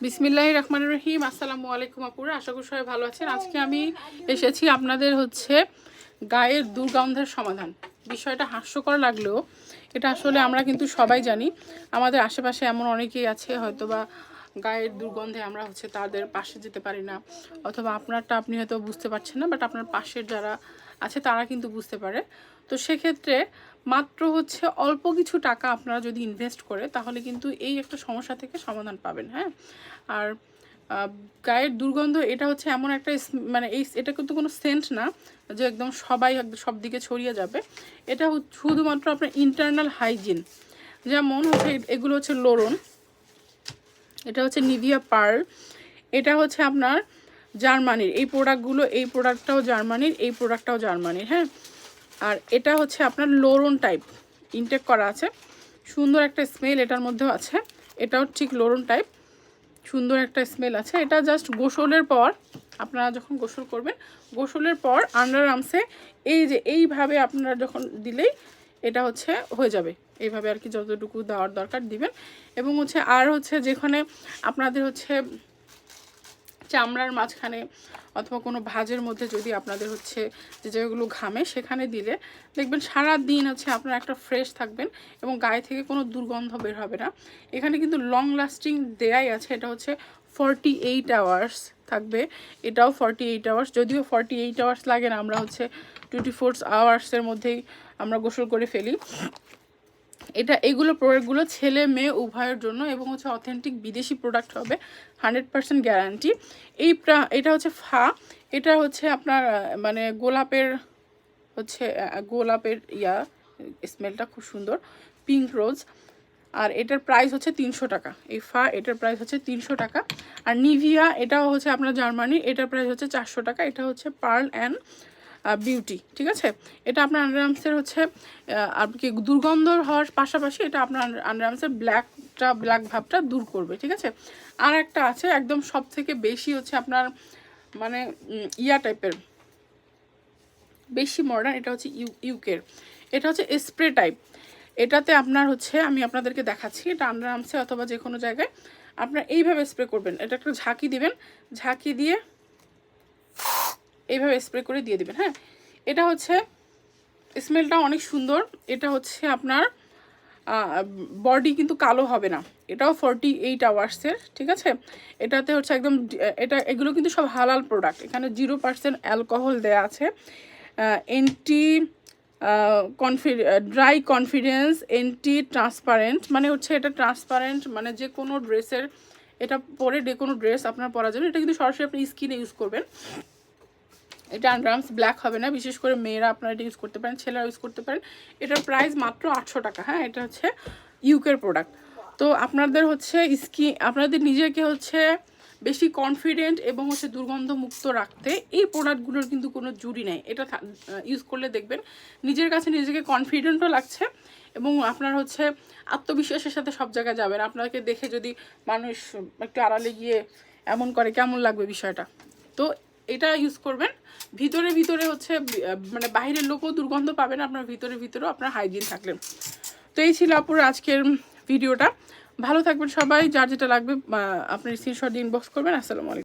বিসমিল্লাহির রহমানির রহিম। আসসালামু আলাইকুম আপুরা, আশা করি সবাই ভালো আছেন। আজকে আমি এসেছি আপনাদের গায়ের দুর্গন্ধের সমাধান। বিষয়টা হাস্যকর লাগলেও এটা আসলে আমরা কিন্তু সবাই জানি। আমাদের আশেপাশে এমন অনেকেই আছে হয়তোবা গায়ের দুর্গন্ধে আমরা তাদের পাশে যেতে পারি না, অথবা আপনারটা আপনি হয়তো বুঝতে পারছেন না, বাট আপনার পাশের যারা আছে তারা কিন্তু বুঝতে পারে। তো সেক্ষেত্রে মাত্র অল্প কিছু টাকা আপনারা যদি ইনভেস্ট করে তাহলে কিন্তু এই একটা সমস্যা থেকে সমাধান পাবেন। হ্যাঁ, আর গায়ের দুর্গন্ধ এটা এমন একটা মানে এটা কিন্তু কোনো সেন্ট না যে একদম সব দিকে ছড়িয়ে যাবে। এটা শুধুমাত্র আপনার ইন্টারনাল হাইজিন। যেমন এগুলো লোরন, এটা নিভিয়া পার্ল, এটা আপনার জার্মানির এই প্রোডাক্টগুলো, এই প্রোডাক্টটাও জার্মানির, এই প্রোডাক্টটাও জার্মানির। হ্যাঁ, আর এটা আপনার লোরন টাইপ ইনটেক করা আছে, সুন্দর একটা স্মেল এটার মধ্যেও আছে। এটাও ঠিক লোরন টাইপ, সুন্দর একটা স্মেল আছে। এটা জাস্ট গোসলের পর, আপনারা যখন গোসল করবেন, গোসলের পর আন্ডার আর্মসে এইভাবে আপনারা যখন দিলেই এটা হয়ে যাবে। এইভাবে আর কি, যতটুকু দেওয়ার দরকার দিবেন। এবং আর যেখানে আপনাদের চামড়ার মাঝখানে অথবা কোনো ভাঁজের মধ্যে যদি আপনাদের যে জায়গাগুলো ঘামে সেখানে দিলে দেখবেন সারা দিন আপনারা একটা ফ্রেশ থাকবেন এবং গায়ে থেকে কোনো দুর্গন্ধ বের হবে না। এখানে কিন্তু লং লাস্টিং দেয়াই আছে। এটা 48 আওয়ার্স থাকবে, এটাও 48 আওয়ার্স। যদিও 48 আওয়ার্স লাগে না, আমরা 24 আওয়ার্সের মধ্যেই আমরা গোসল করে ফেলি। এগুলো প্রোডাক্টগুলো ছেলে মেয়ে উভয়ের জন্য, এবং অথেন্টিক বিদেশি প্রোডাক্ট হবে, 100% গ্যারান্টি। এটা ফা, এটা আপনার মানে গোলাপের স্মেলটা খুব সুন্দর, পিঙ্ক রোজ। আর এটার প্রাইস 300 টাকা। এই এটার প্রাইস 300 টাকা। আর নিভিয়া এটাও আপনার জার্মানি, এটার প্রাইস 400 টাকা। এটা পার্ল অ্যান্ড বিউটি, ঠিক আছে। এটা আপনার আন্ডারআর্মসের আর কি দুর্গন্ধ হওয়ার পাশাপাশি এটা আপনার আন্ডারআর্মসের ব্ল্যাক ভাবটা দূর করবে, ঠিক আছে। আর একটা আছে একদম সব থেকে বেশি আপনার মানে টাইপের, বেশি মডার্ন। এটা ইউকের, এটা স্প্রে টাইপ। এটাতে আপনার আমি আপনাদেরকে দেখাচ্ছি। এটা আন্ডারআর্মসে অথবা যে কোনো জায়গায় আপনার এইভাবে স্প্রে করবেন। এটা একটা ঝাঁকি দিবেন, ঝাঁকি দিয়ে এইভাবে স্প্রে করে দিয়ে দিবেন। হ্যাঁ, এটা স্মেলটা অনেক সুন্দর। এটা আপনার বডি কিন্তু কালো হবে না। এটাও 48 আওয়ার্সের, ঠিক আছে। এটাতে একদম এগুলো কিন্তু সব হালাল প্রোডাক্ট। এখানে 0% অ্যালকোহল দেয়া আছে। ড্রাই কনফিডেন্স, এন্টি ট্রান্সপারেন্ট, মানে এটা ট্রান্সপারেন্ট, মানে যে কোনো ড্রেসের এটা পরে যে কোনো ড্রেস আপনার পরা যাবে। এটা কিন্তু সরাসরি আপনি স্কিনে ইউজ করবেন। এটা আন্ডারআর্মস ব্ল্যাক হবে না, বিশেষ করে মেয়েরা আপনারা এটা ইউজ করতে পারেন, ছেলেরা ইউজ করতে পারেন। এটার প্রাইস মাত্র 800 টাকা। হ্যাঁ, এটা ইউকের প্রোডাক্ট। তো আপনাদের আপনাদের নিজেকে বেশি কনফিডেন্ট এবং দুর্গন্ধ মুক্ত রাখতে এই প্রোডাক্টগুলোর কিন্তু কোনো জুড়ি নেই। এটা ইউজ করলে দেখবেন নিজের কাছে নিজেকে কনফিডেন্টও লাগছে, এবং আপনার আত্মবিশ্বাসের সাথে সব জায়গায় যাবেন। আপনাকে দেখে যদি মানুষ একটু আড়ালে গিয়ে এমন করে, কেমন লাগবে বিষয়টা। তো এটা ইউজ করবেন। ভিতরে মানে বাইরের লোকও দুর্গন্ধ পাবেন, আপনার ভিতরেও আপনার হাইজিন থাকলেন। তো এই ছিল আপুর আজকের ভিডিওটা। ভালো থাকবেন সবাই। যার যেটা লাগবে আপনার স্ক্রিনশট দিয়ে ইনবক্স করবেন। আসসালামু আলাইকুম।